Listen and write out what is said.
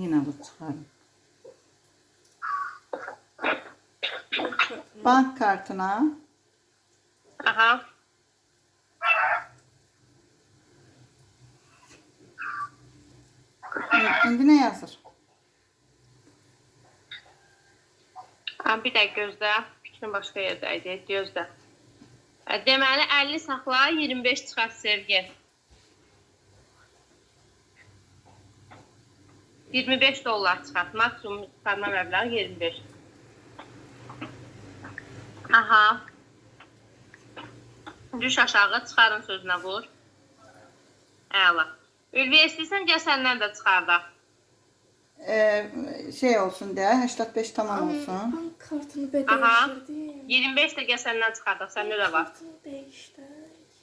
Yine alıb çıxarım. Bank kartına. Aha. İndi nə yazır? Bir dəqiqə gözlə. Fikrim başqa yerdə idi. Gözlə. Deməli 50 saxla, 25 çıxart Sevgi. 25 dollar çıxart. Maksimum çıxarma məbləği 25. Aha. Düş aşağı, çıxarın sözünə vur. Əla. Ülviyə istəyirsən, gəl səndən də çıxardaq. Şey olsun deyə, 85 tamam olsun. Bank kartını be değiştirdim. 25 də gəl səndən çıxardaq, səndə də var. Kartını değiştir.